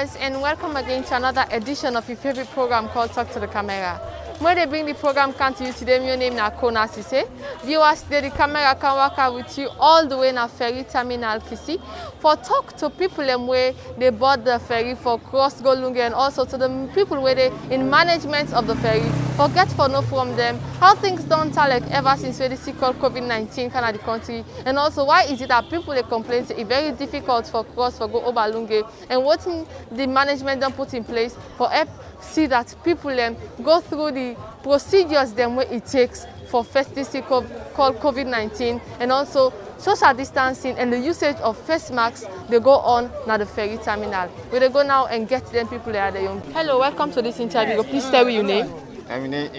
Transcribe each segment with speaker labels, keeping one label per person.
Speaker 1: viewers, and welcome again to another edition of your favorite program called Talk to the Camera. When they bring the program come to you today, my name is Kona, Sesay. Viewers, today the camera can work out with you all the way in a ferry terminal Kissy for talk to people where they bought the ferry for cross go Lunge, and also to the people where they in management of the ferry for get for know from them how things don't tell like ever since we see called COVID-19 kind of the country, and also why is it that people they complain it's very difficult for cross for go over Lunge, and what the management don't put in place for help see that people go through the procedures them way it takes for first this called COVID-19, and also social distancing and the usage of face masks they go on now the ferry terminal. We they go now and get them people there the young. Hello, welcome to this interview. Please tell me your name.
Speaker 2: My name is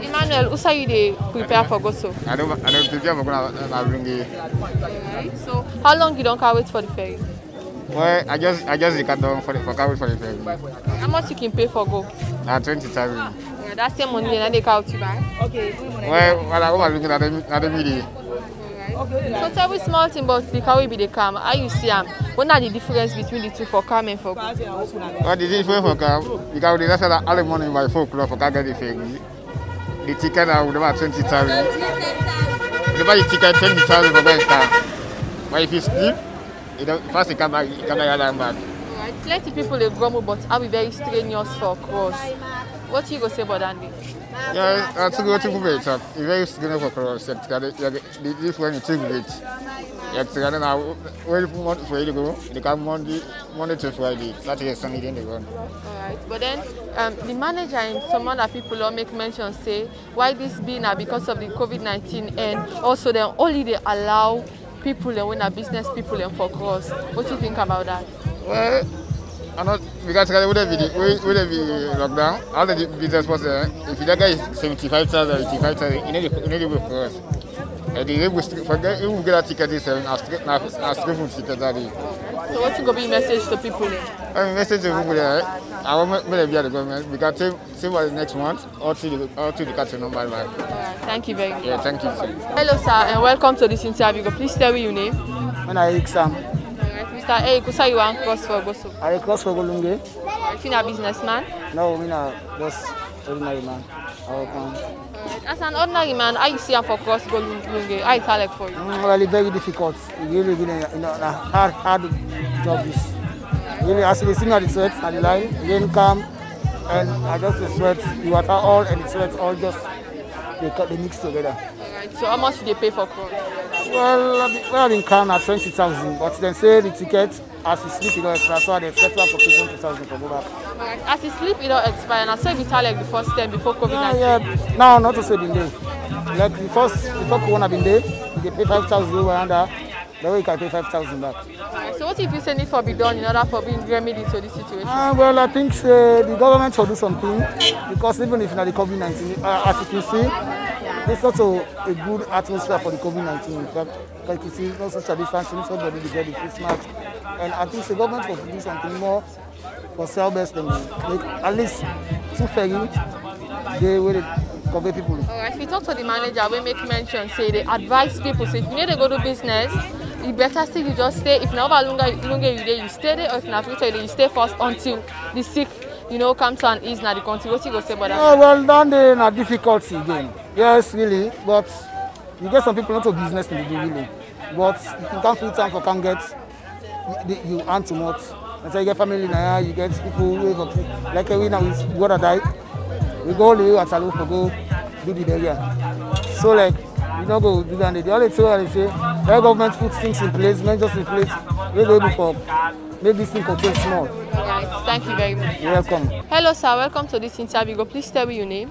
Speaker 1: Emmanuel, who say you they prepare for go so?
Speaker 2: I don't prepare for going.
Speaker 1: So how long you don't wait for the ferry?
Speaker 2: Well, I just cut down for carry for the ferry.
Speaker 1: How much you can pay for go?
Speaker 2: 20,000.
Speaker 1: Yeah, that's the money and they count you back. Okay.
Speaker 2: Well, I was looking at the media.
Speaker 1: So tell me small thing about the car will be the calm. How you see them? What are the difference between the two for calm and for go?
Speaker 2: What the difference for calm? Because they say that all the money by 4 o'clock for car get the ferry. The ticket are about 20,000. They buy the ticket 20,000 for going car. But if you sleep, you don't first you come back back.
Speaker 1: Alright, plenty people they grumble, but I'll be very strenuous for cross. What you go say about that?
Speaker 2: Yeah, that's a good thing for it. It's very strenuous for cross. This one is too great. Yeah, now where for you to go? They come Monday to Friday. Saturday, Sunday, then they run.
Speaker 1: Alright, but then the manager and some other people all make mention say why this be now because of the COVID-19, and also then only they allow people and when a business people and for cross. What do you think about that?
Speaker 2: Well, I'm not because would have be lockdown. All the business was if you get 75,000, 85,000, you need to go cross. And the forget you will get a ticket this and ask from ticket that day.
Speaker 1: So what's going to be message to people?
Speaker 2: Message to people there. I want to be at the government. We can see what next month or to the country number.
Speaker 1: Thank you very much.
Speaker 2: Yeah, thank you.
Speaker 1: Hello, sir, and welcome to this interview. Please tell me your name.
Speaker 3: When I exam.
Speaker 1: Mr. Eric, who say you want cross for Goso?
Speaker 3: I cross for Golunge.
Speaker 1: You a businessman?
Speaker 3: No, I'm just ordinary man.
Speaker 1: As an ordinary man, how you see for cross Golunge? How it's like for you?
Speaker 3: Well, it's very difficult. Really, a hard job. Really, as you see me at the sweat, at the line, then come and I just the sweat, the water all and the sweat all just they mix together.
Speaker 1: Alright, so how much do they pay for cross?
Speaker 3: Well, in Kona 20,000, but then say the ticket as you sleep, you don't expire, so they expect for 20,000 for go back.
Speaker 1: Alright, as you sleep, it don't expire, and I saw it like the first time before COVID-19.
Speaker 3: Yeah, no, not to say the day. Like before Kona been there, they pay 5,000 over under, the way you can pay 5,000 back.
Speaker 1: Alright, so what if you say it for be done in order for being remedy to this situation?
Speaker 3: Well, I think the government will do something, because even if not the COVID-19, as you can see, it's also a good atmosphere for the COVID-19. Like you see, no social distancing, somebody will get the face mask. And I think the government will do something more for sale-based than at least 2 ferry, they will convey people.
Speaker 1: Alright, if you talk to the manager, we make mention, say they advise people, say if you need to go to business, you better still you just stay. If not longer you there, you stay there, or if not future you stay first until the sick, come to an ease now the country. What you go say about that?
Speaker 3: Oh, well, then they're not difficulty again. Yes, really, but you get some people not to business in the day, really. But you can't feel time for can't get you earn too much. And so you get family now, you get people who like we now is gonna die. We go all the way at Salou for go do the burial. So like you don't go do that. The only thing they say, the government puts things in place, not just in place. We're able for make this thing control small.
Speaker 1: Alright, thank you very much.
Speaker 3: You're welcome.
Speaker 1: Hello, sir. Welcome to this interview. Please tell me your name.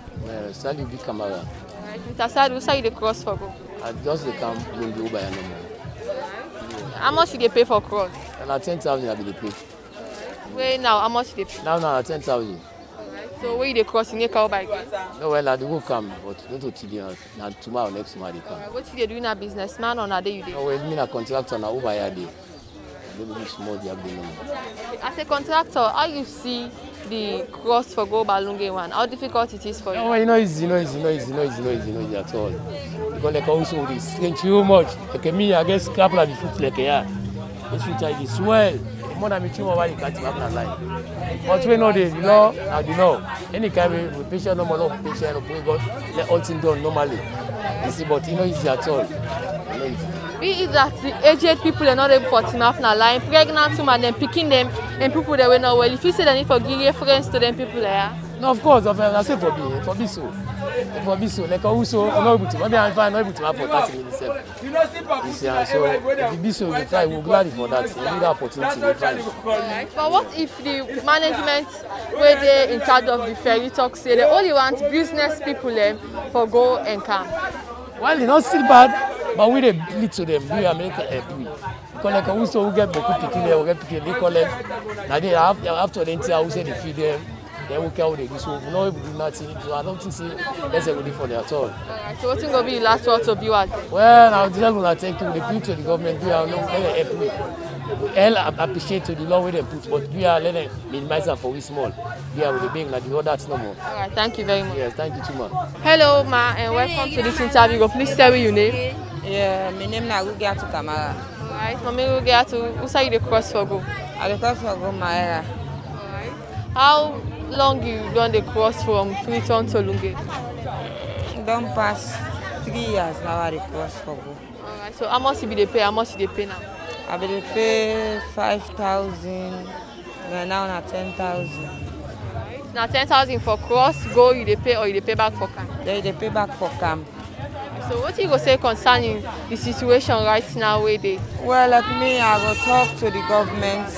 Speaker 4: Sally big camera.
Speaker 1: Alright, Mr. Sadu, say the cross for go.
Speaker 4: I just come bring the Uber and
Speaker 1: How much do they pay for cross?
Speaker 4: and at 10,000 I be the pay.
Speaker 1: Wait now, how much do they pay?
Speaker 4: Now at 10,000.
Speaker 1: So where you cross in your car bike?
Speaker 4: No, well, I do come, but not to today. Now tomorrow, next tomorrow they come.
Speaker 1: What you doing a businessman or a day you do?
Speaker 4: No, well, me a contractor na Uber here dey. Maybe small they have the money.
Speaker 1: As a contractor, how you see the cross for go Balunge one? How difficult it is for you?
Speaker 4: No, well, easy at all. Because like also they strange too much. Like me, I get scrap like the foot like yeah. This foot I swell. more than me 2 more while you can't have a line. But we know the law, and the law. Any kind of patient, no more patient, we got let all things done normally. You see, but you know, easy at all.
Speaker 1: Be it that the aged people are not able to turn up na line, pregnant women and picking them, and people that were not well. If you say they need to give reference to them people there.
Speaker 4: No, of course, I say for be so. Like also, not able to. Maybe I'm fine, not able to have for 30 minutes. You see, and so if it be so, we try. We're glad for that. We need the opportunity. We try.
Speaker 1: Right. But what if the management, where they in charge of the ferry, talk say they only want business people for go and come?
Speaker 4: Well, it's not still bad, but we dey lead to them. We American we. Because like also we get beaucoup picking there, we get picking they collect. Now they after the entire we say they feed them. Then we care what they do. So we not able to do nothing. So I don't think let's say we do for them at all.
Speaker 1: Alright. So what's going to be the last word to viewers?
Speaker 4: Well, I'm just going to thank you. The people to the government. We are not help me. I appreciate to the law where they put, but we are letting minimize them for we small. We are with the being like the others no more.
Speaker 1: Alright. Thank you very much.
Speaker 4: Yes, thank you too much.
Speaker 1: Hello, ma, and welcome to this interview. Please tell me your name.
Speaker 5: Yeah, my name is Isatu Kamara.
Speaker 1: Alright, Mami Rugiatu, who say you the cross for go?
Speaker 5: I the cross for go Maera.
Speaker 1: Alright. How long you done the cross from Freetown to Lunge?
Speaker 5: Don't pass 3 years now I the cross for go.
Speaker 1: Alright, so how much you be the pay? How much you pay now?
Speaker 5: I be the pay 5,000, now na 10,000.
Speaker 1: Alright. Now 10,000 for cross, go you the pay or you the pay back for camp?
Speaker 5: They pay back for camp.
Speaker 1: So what you go say concerning the situation right now where they?
Speaker 5: Well, like me, I go talk to the government.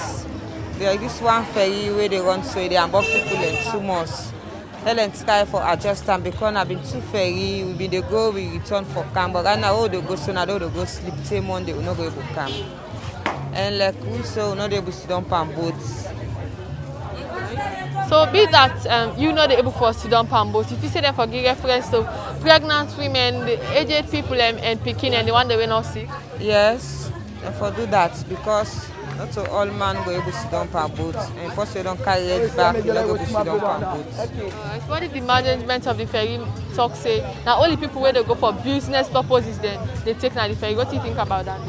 Speaker 5: There is this one ferry where they run so they ambush people in 2 months. Let them try for adjustment because I've been too ferry. We be the go, we return for camp. But right now, all they go so now they go sleep. Say Monday, we not go able to camp. And like also, we not able to sit down on boats.
Speaker 1: So be that you not able for sit down on boats. If you say them for give reference to pregnant women, the aged people and picking and the one they were not sick.
Speaker 5: Yes, and for do that because not so all man go able to sit down on boats. And first you don't carry it back, you don't go to sit down on boats.
Speaker 1: What if the management of the ferry talk say now only people where they go for business purposes then they take now the ferry? What do you think about that?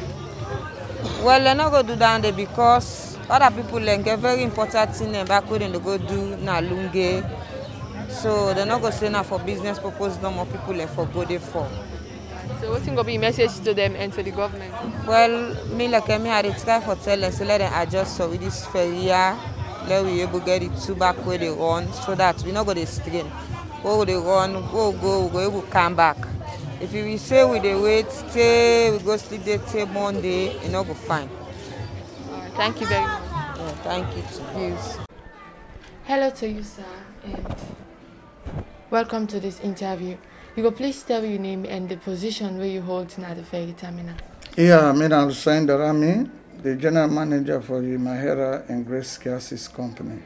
Speaker 5: Well, they're not going to do that there because other people get very important thing back where they go do na lunge. So they're not going to say now for business purpose, no more people for go there for.
Speaker 1: So what's going to be a message to them and to the government?
Speaker 5: Well, me like me, I try for tell them, so let them adjust so with this ferry here, let we able get it to back where they run so that we not go to strain. Go they run, go able to come back. If we say we dey wait, stay, we go sleep there till Monday, it not go fine.
Speaker 1: Alright, thank you very much.
Speaker 5: Yeah, thank you to you.
Speaker 1: Hello to you, sir, and welcome to this interview. You go please tell your name and the position where you hold at the ferry terminal.
Speaker 3: Yeah, I'm Hussein Darami, the general manager for the Mahera and Grace Gases company.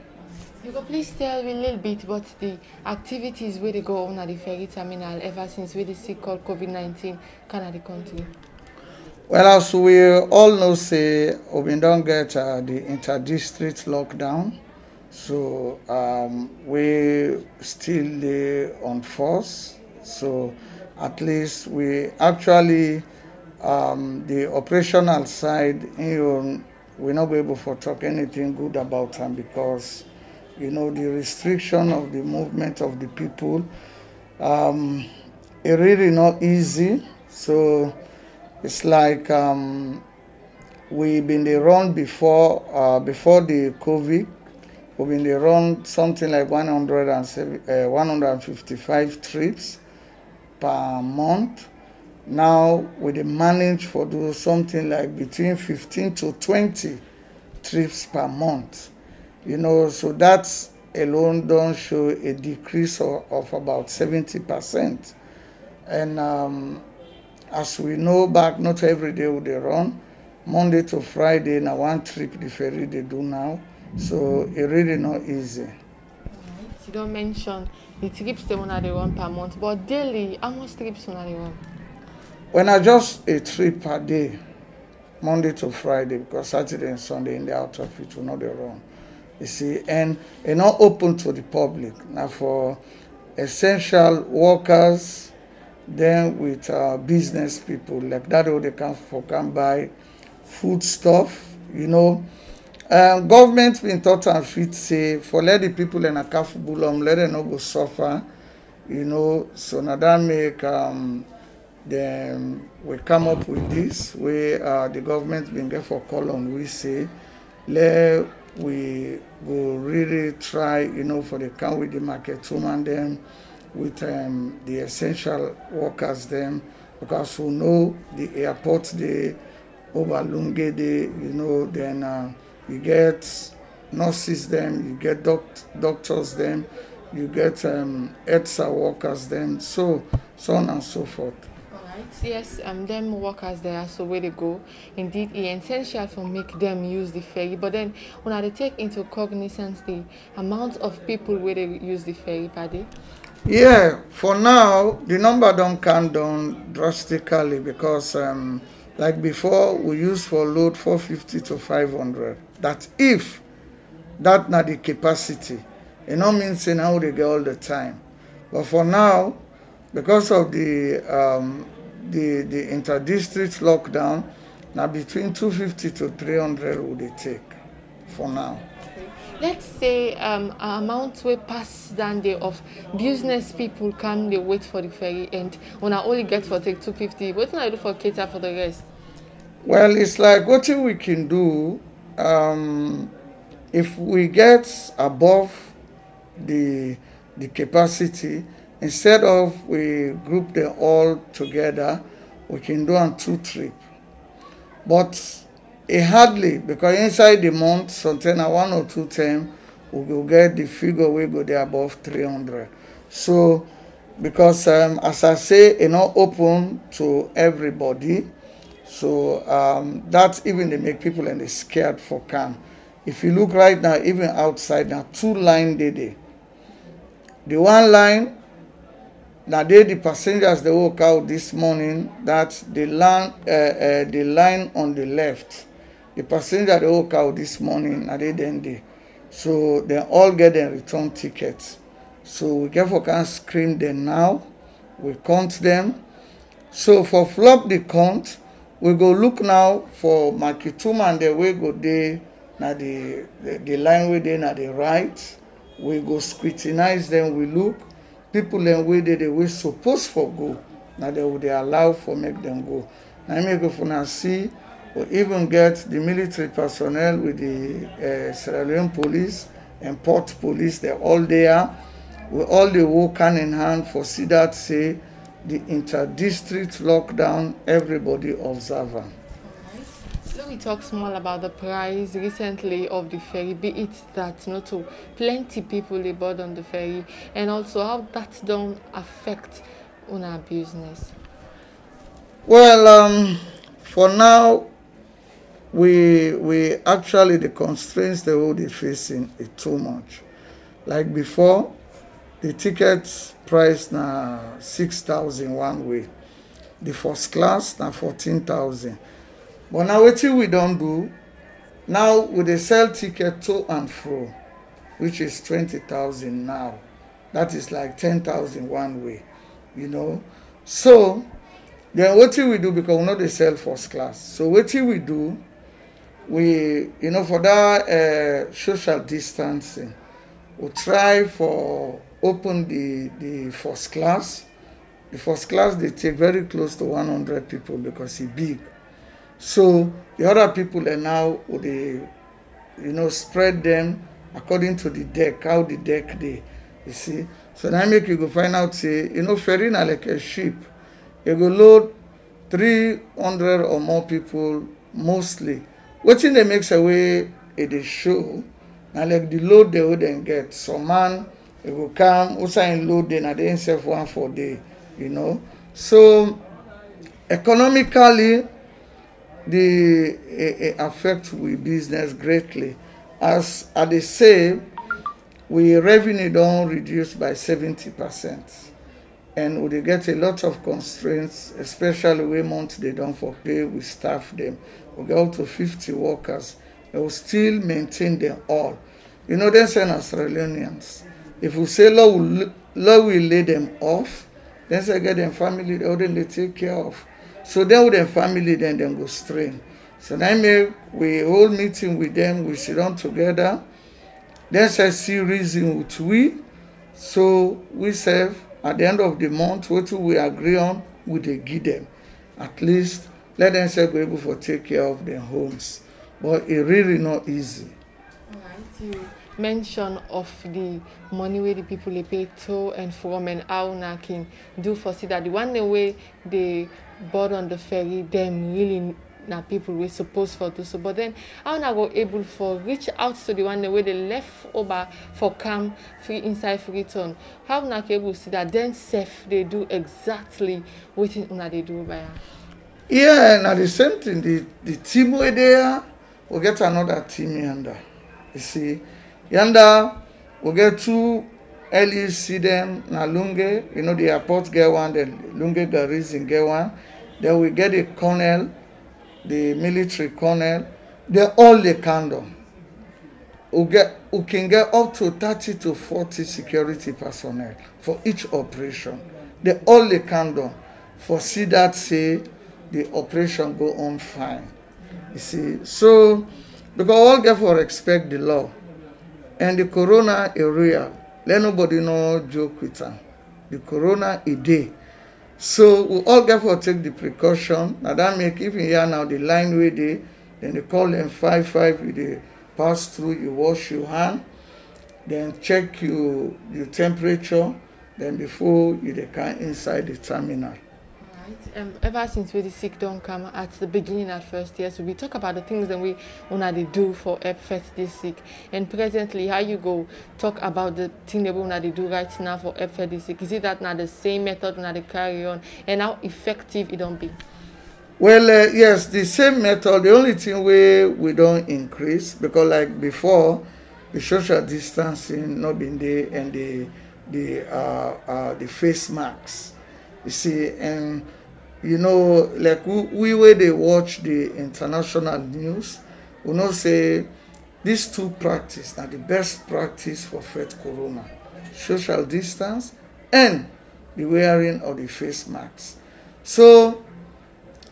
Speaker 1: You go please tell me a little bit about the activities where they go on at the ferry terminal ever since we sick called COVID-19 can the country.
Speaker 3: Well, as we all know, say we don't get the inter-district lockdown, so we still on force. So at least we actually the operational side, we're not able to talk anything good about them because the restriction of the movement of the people, it really not easy. So it's like we've been the run before the COVID. We've been the run something like 155 trips per month. Now we manage for do something like between 15 to 20 trips per month. So that alone don't show a decrease of about 70%. And as we know back, not every day would they run. Monday to Friday, now one trip the ferry they do now. So it really not easy.
Speaker 1: You don't mention the trips they want to run per month, but daily, how much trips want to run?
Speaker 3: When I just a trip per day, Monday to Friday, because Saturday and Sunday in the out of it will not they run. You see, and not open to the public. Now for essential workers, then with business people like that, they can buy food stuff,
Speaker 6: Government been taught and fit say for let the people in a Kafubulum let them not go suffer, you know. So now that make them we come up with this where the government been get for call on we say let we go really try, you know, for the come with the market woman them with the essential workers them, because we know the airport they overlunge they, you know, then you get nurses them, you get doctors them, you get ETSA workers them, so on and so forth.
Speaker 1: Alright, yes, them workers there, so where they go, indeed, it's essential for make them use the ferry, but then when they take into cognizance the amount of people where they use the ferry per day?
Speaker 6: Yeah, for now, the number don't come down drastically because like before, we used for load 450 to 500. That if that not the capacity, it don't mean say now they get all the time. But for now, because of the inter-district lockdown, now between 250 to 300 would they take for now.
Speaker 1: Let's say amount way pass than day of business people come, they wait for the ferry, and when I only get for take 250, what can I do for cater for the rest?
Speaker 6: Well, it's like what we can do if we get above the capacity, instead of we group them all together, we can do on 2 trips. But it hardly, because inside the month, sometimes 1 or 2 times, we will get the figure we go there above 300. So, because as I say, it's not open to everybody. So that even they make people and they scared for come. If you look right now, even outside now, 2 lines there. The one line, now the passengers they walk out this morning, that's the line on the left. The passenger they walk out this morning, now they then they. So they all get their return tickets. So we therefore can screen them now. We count them. So for flop the count, we go look now for Makituma and the way go there, now the line way there na the right. We go scrutinize them, we look. People then way they were supposed for go. Now they would allow for make them go. Now I make go for now see, we even get the military personnel with the Sierra Leone police and port police, they're all there. We all they work hand in hand for see that say the inter-district lockdown, everybody observant.
Speaker 1: Let me talk small about the price recently of the ferry, be it that not to plenty people they board on the ferry, and also how that don't affect on our business.
Speaker 6: Well, for now, we actually the constraints the world is facing is too much. Like before, the tickets price na 6,000 one way. The first class na 14,000. But now what we don't do, now with the sell ticket to and fro, which is 20,000 now. That is like 10,000 one way, you know. So then what we do, because we know they sell first class. So what we do, we, you know, for that social distancing, we try for open the first class. The first class they take very close to 100 people because it's big. So the other people are now they, you know, spread them according to the deck, how the deck they, you see. So now make you go find out say, you know, ferry na like a ship. You go load 300 or more people mostly. What thing they makes away it is show. Now like the load they wouldn't get. So man, it will come, also in load then at the end self 1 for day, you know. So economically, the affect we business greatly. As they say, we revenue don't reduce by 70%. And we get a lot of constraints, especially we month they don't for pay, we staff them. We go to 50 workers. They will still maintain them all. You know, they say Australians, if we say law will lay them off, then say get them family, they take care of. So then with their family, then go strain. So now we hold meeting with them, we sit down together. Then Sesay reason with we. So we serve at the end of the month, what we agree on, we dey give them. At least let them say be able to take care of their homes. But it really not easy.
Speaker 1: Alright, you mention of the money where the people they pay to and from and how na can do for see that the one way they board on the ferry, them really na people we supposed for do so. But then how na go able for reach out to the one way they left over for come free inside free return. How na able see that then safe they do exactly what they do by.
Speaker 6: Yeah, and the same thing, the team way there, we'll get another team yonder. You see, yonder we'll get two LEC them na Lunge, you know the airport get one, the Lunge garrison get one. Then we get a colonel, the military colonel, they're all the candle. We can get up to 30 to 40 security personnel for each operation. They all the candle for see that say the operation go on fine. You see, so because all get for respect the law. And the corona area, let nobody no joke with them. The corona a day. So we all get for take the precaution. Now that make even here now the line way they, then they call them 5-5, they pass through, you wash your hand, then check your temperature, then before you they come inside the terminal.
Speaker 1: Ever since we the sick don't come at the beginning at first year, so we talk about the things that we wanna do for first this sick, and presently how you go talk about the thing that we wanna do right now for first this sick. Is it that now the same method wanna they carry on, and how effective it don't be?
Speaker 6: Well, yes, the same method. The only thing we don't increase because like before, the social distancing not been there, and the face masks. You see, and you know, like we where they watch the international news, we know say these two practice are the best practice for fight corona: social distance and the wearing of the face masks. So,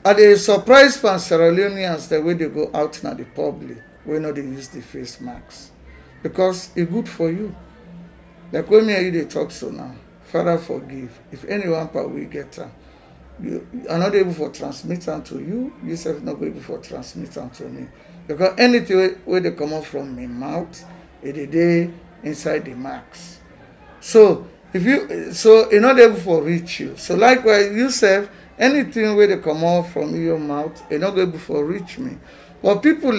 Speaker 6: are they surprised for Sierra Leoneans the way they go out in the public when they use the face masks? Because it's good for you. Like when me and you they talk so now. Father, forgive. If anyone part we get them, you are not able for transmit them to you. Yourself not able for transmit them to me. Because anything where they come out from my mouth, it is inside the max. So if you you're not able for reach you. So likewise, yourself, anything where they come out from your mouth, you're not able for reach me. But people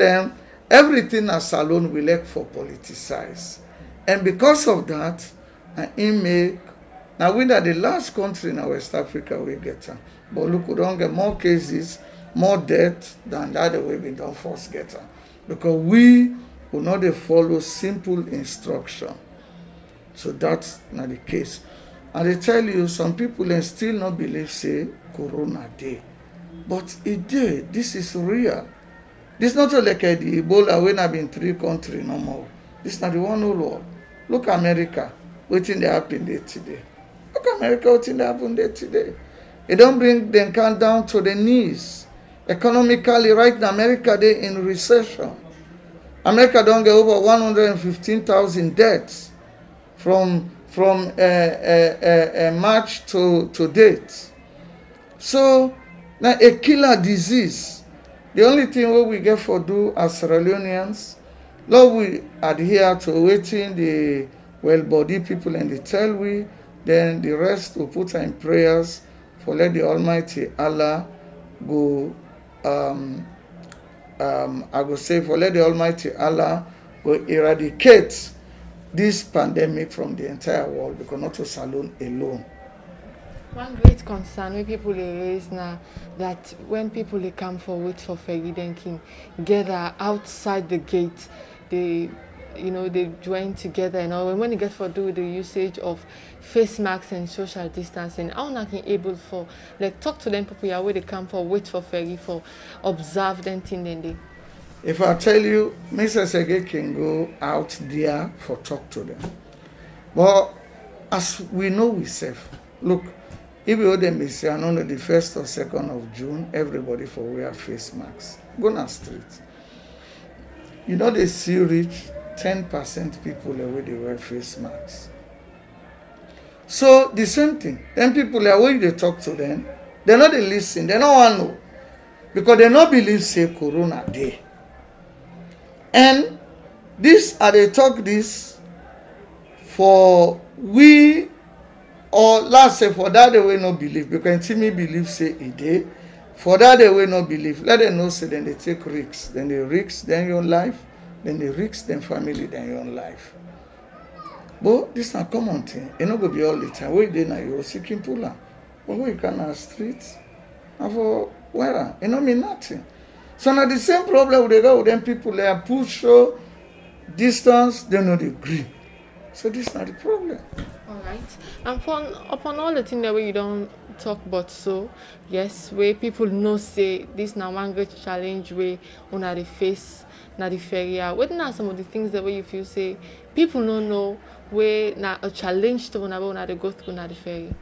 Speaker 6: everything as salon we like for politicize. And because of that, it make now we are the last country in West Africa we get them. But look, we don't get more cases, more death than the other way we don't first get them. Because we will not follow simple instruction. So that's not the case. And they tell you, some people still not believe say corona day. But it did. This is real. This is not like the Ebola when I've been 3 countries no more. This is not the one whole world. Look America, waiting they happen there today. Look America, waiting they happen there today. It don't bring them down to the knees. Economically, right now, America they in recession. America don't get over 115,000 deaths from March to date. So now a killer disease. The only thing we get for do as Sierra Leoneans, Lord, we adhere to waiting the well-bodied people and they tell we, then the rest we put in prayers for let the Almighty Allah go. I go say for let the Almighty Allah go eradicate this pandemic from the entire world because not to Salon alone.
Speaker 1: One great concern when people raise now that when people they come forward for Ferry, then can gather outside the gate, they join together and all. And when they get for do the usage of face masks and social distancing, how not able for like talk to them people where they come for wait for Ferry for observe them thing then they.
Speaker 6: If I tell you, Mr. Sesay can go out there for talk to them. But as we know we safe, look, if you hold them, say, I don't know, the 1st or 2nd of June, everybody for wear face masks. Go on the street. You know, they still reach 10% people away they wear face masks. So the same thing. Then people are when they talk to them, they know they listen, they don't want to know. Because they don't believe say Corona day. And this they talk this for we or last say for that they will not believe. Because until me believe say a day. For that they will not believe. Let them know say then they take risks. Then they risk then your life. Then they risk then family then your life. But this is a common thing. It not go be all the time. Where they now you're seeking puller. But we can have streets. And for where? It not mean nothing. So now the same problem with the go with them people they are push so distance, they not agree. So this is not the problem.
Speaker 1: Alright. And upon all the things that way you don't talk about so, yes, where people know say this now one great challenge where una the face na the ferry. What are some of the things that way you feel say people don't know where na a challenge to una they go through na the ferry?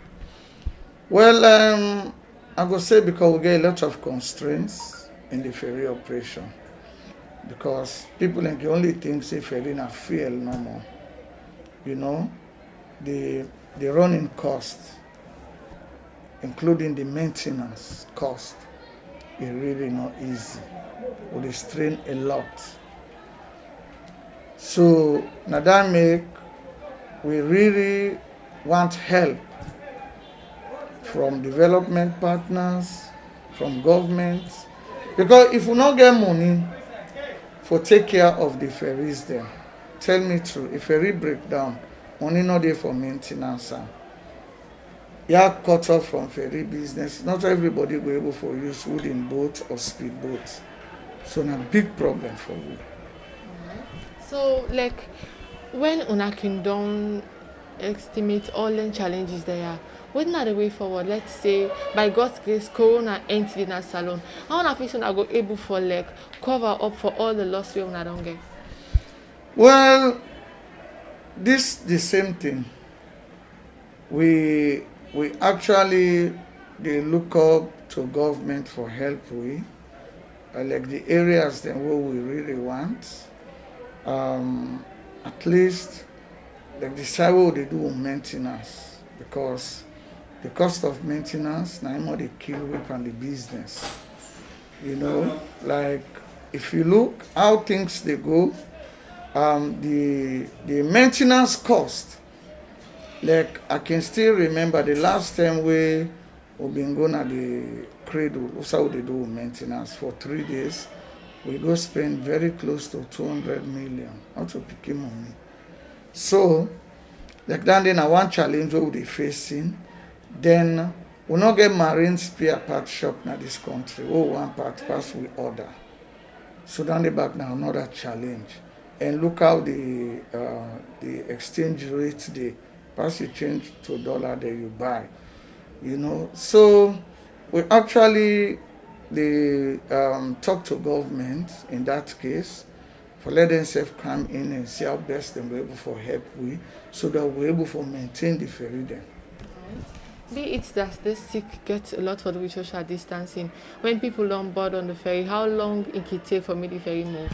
Speaker 6: Well, I go say because we get a lot of constraints in the ferry operation. Because people like the only thing say ferry na fuel no more. You know, the running cost, including the maintenance cost, is really not easy. We strain a lot. So now that make we really want help from development partners, from government, because if we not get money for take care of the ferries then, tell me true, if ferry break down, money not there for maintenance. You are cut off from ferry business. Not everybody will be able to use wooden boat or speed boats. So it's a big problem for we.
Speaker 1: So like when una can don't estimate all the challenges there are, what are the way forward? Let's say by God's grace, Corona ended in a salon. How many people are go able for like cover up for all the loss we una don't get?
Speaker 6: Well, this the same thing. We actually they look up to government for help. We like the areas then where we really want. At least like decide what they do maintenance, because the cost of maintenance now more they kill whip and the business. You know, like if you look how things they go, the maintenance cost. Like I can still remember the last time we've been going at the cradle, that's how they do maintenance for 3 days. We go spend very close to 200 million out of picking money. So, like that then one challenge we'll be facing, then we'll not get marine spare part shop in this country. One part pass we order. So down the back now another challenge. And look how the exchange rate the pass you change to dollar that you buy. You know. So we actually talk to government in that case for let themselves come in and see how best they were able to help we so that we're able to maintain the ferry then.
Speaker 1: Be it that this sick gets a lot for the social distancing. When people don't board on the ferry, how long it can take for me the ferry move?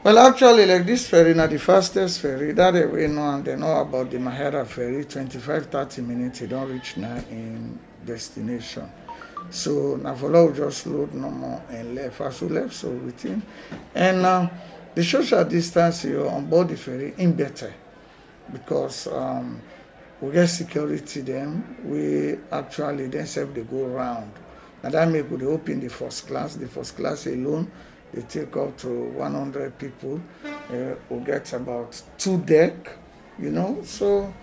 Speaker 6: Well, actually, like this ferry, now the fastest ferry, that we know and they know about the Mahera ferry, 25-30 minutes, you don't reach now in destination. So now for now, we just load no more and left. As we left, so within. And the social distance here on board the ferry in better because we get security then. We actually then self they go around. Now that make we open the first class. The first class alone, they take up to 100 people. We get about 2 decks, you know. So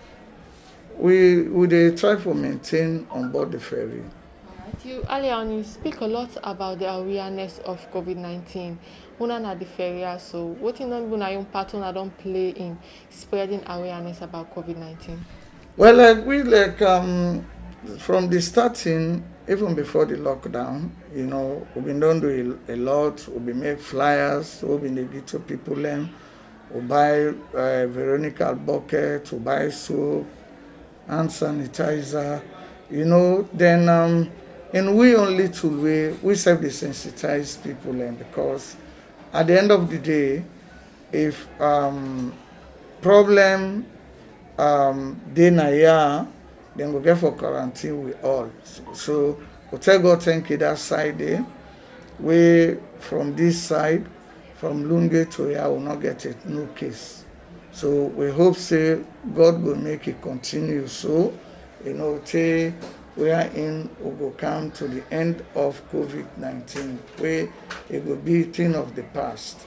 Speaker 6: we they try to maintain on board the ferry.
Speaker 1: You earlier on you speak a lot about the awareness of COVID-19. Una na the ferry, so what in your part una don't play in spreading awareness about COVID-19?
Speaker 6: Well, from the starting, even before the lockdown, you know, we've been doing a lot. We've been make flyers, we've been give to people them. We buy Veronica bucket, we buy soap, hand sanitizer. You know, then in we own little way, we serve the sensitize people, and because at the end of the day, if problem dey na ya, then we get for quarantine with all. So we tell God thank you that side there. We from this side, from Lunge to ya, will not get it, no case. So we hope say God will make it continue. So, you know, till we are in, we will come to the end of COVID-19, where it will be a thing of the past.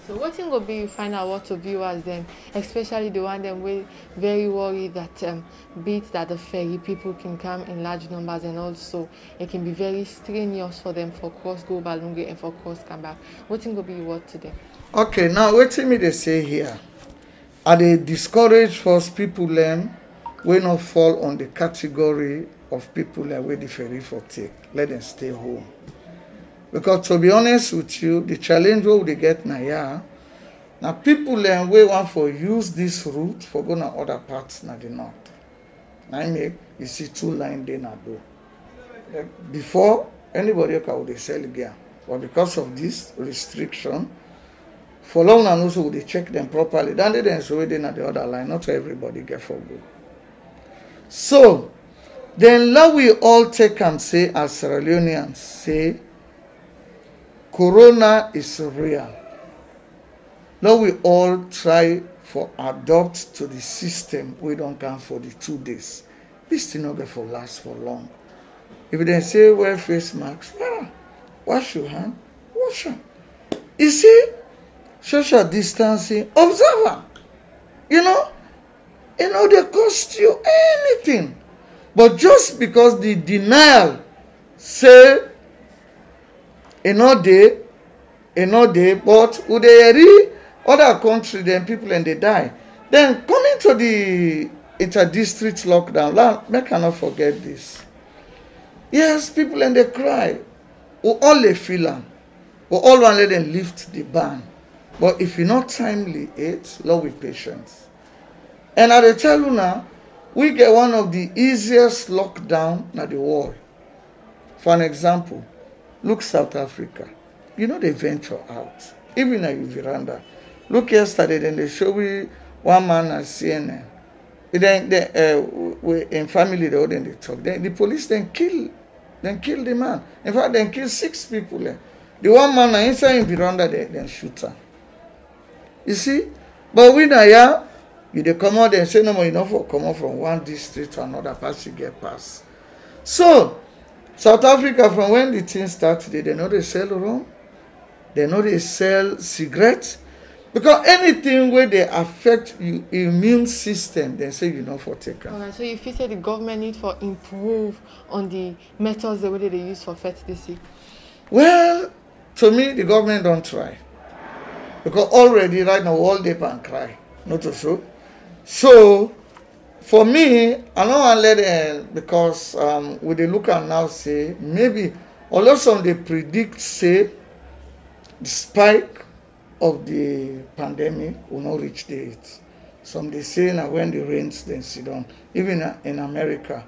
Speaker 1: So what thing will be you find out what to viewers then, especially the one them we very worried that beat that the ferry people can come in large numbers, and also it can be very strenuous for them for cross go Balunge and for cross come back. What thing will be your word to them?
Speaker 6: Okay, now what me they say here? Are they discourage first people them will not fall on the category of people that where the ferry for take. Let them stay home. Because to be honest with you, the challenge what they get now, now people then we want for use this route for going to other parts na the north. Now I make you see 2 lines there now do. Before anybody could sell again, but because of this restriction, for long and also they check them properly. Then they then so they na the other line. Not everybody get for good. So then let we all take and say as Sierra Leoneans say, Corona is real. Now we all try for adopt to the system we don't come for the 2 days. This thing not going to last for long. If they say wear face masks, wash your hand, wash them. You see, social distancing, observer. You know, they cost you anything. But just because the denial say no day, but would they read other country, then people and they die. Then coming to the inter-district lockdown, I cannot forget this. Yes, people and they cry. We all they feel them. We all want to let them lift the ban. But if you're not timely it, Lord with patience. And I tell you now, we get one of the easiest lockdown in the world. For an example, look South Africa. You know they venture out. Even at your veranda. Look yesterday, then they show me one man at CNN. Then in family they talk. Then the police kill the man. In fact, they kill 6 people. The one man inside in veranda then shoot her. You see? But we now here, you they come out and say no more enough for come out from one district to another pass you get past. So South Africa, from when the thing started, they know they sell rum, they know they sell cigarettes. Because anything where they affect your immune system, they say you know for taken.
Speaker 1: Okay, so you feel say the government need for improve on the methods the way they use for fertility?
Speaker 6: Well, to me, the government don't try. Because already right now, all they can cry. Not so. So, for me, I don't want to let it, because with the look at now say, maybe, although some they predict say, the spike of the pandemic will not reach the 8th. Some they say now when the rains then sit down. Even in America,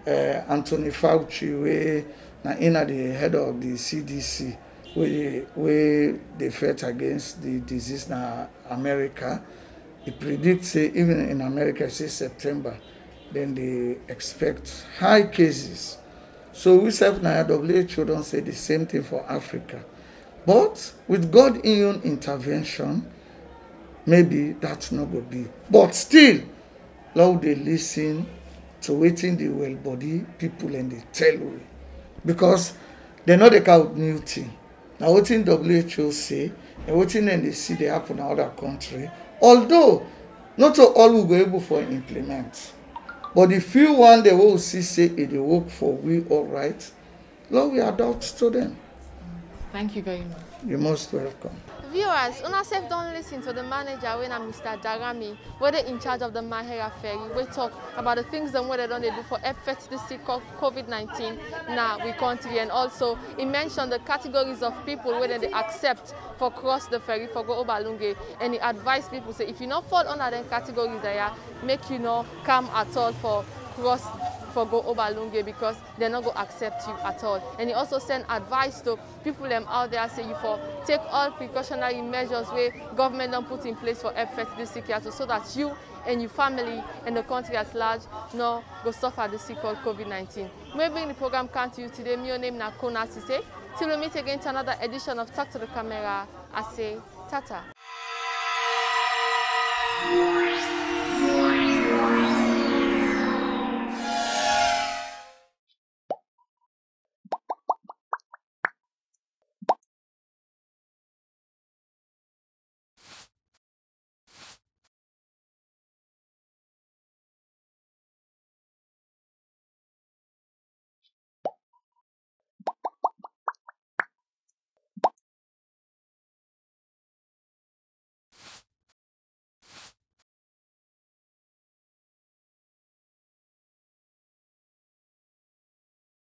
Speaker 6: Anthony Fauci, now the head of the CDC, where they fight against the disease now America, he predicts say even in America say September, then they expect high cases. So we have now WHO don't say the same thing for Africa. But with God in your intervention, maybe that's not going to be. But still, Lord, they listen to waiting the well body people and they tell you. Because they know they count new thing. Now what in WHO say, and what in they see they happen in other country. Although not all will go able for implement. But the few one they will see say it they work for we all right, Lord, we adopt to them.
Speaker 1: Thank you very much.
Speaker 6: You're most welcome.
Speaker 1: Viewers, Unasef don't listen to the manager when I'm Mr. Darami, where they in charge of the Mahera Ferry. We talk about the things that they don't do for effort to see COVID-19 now we country, and also he mentioned the categories of people where they accept for cross the ferry for go Obalunge, and he advised people say if you not fall under them categories there, make you not come at all for cross for go over Lunge because they're not going to accept you at all. And he also sent advice to people out there, say you for take all precautionary measures where government don't put in place for effect this sick so that you and your family and the country at large no go suffer the sick called COVID-19. Maybe the program come to you today. My name is Kona Sesay. Till we meet again to another edition of Talk to the Camera, I say tata.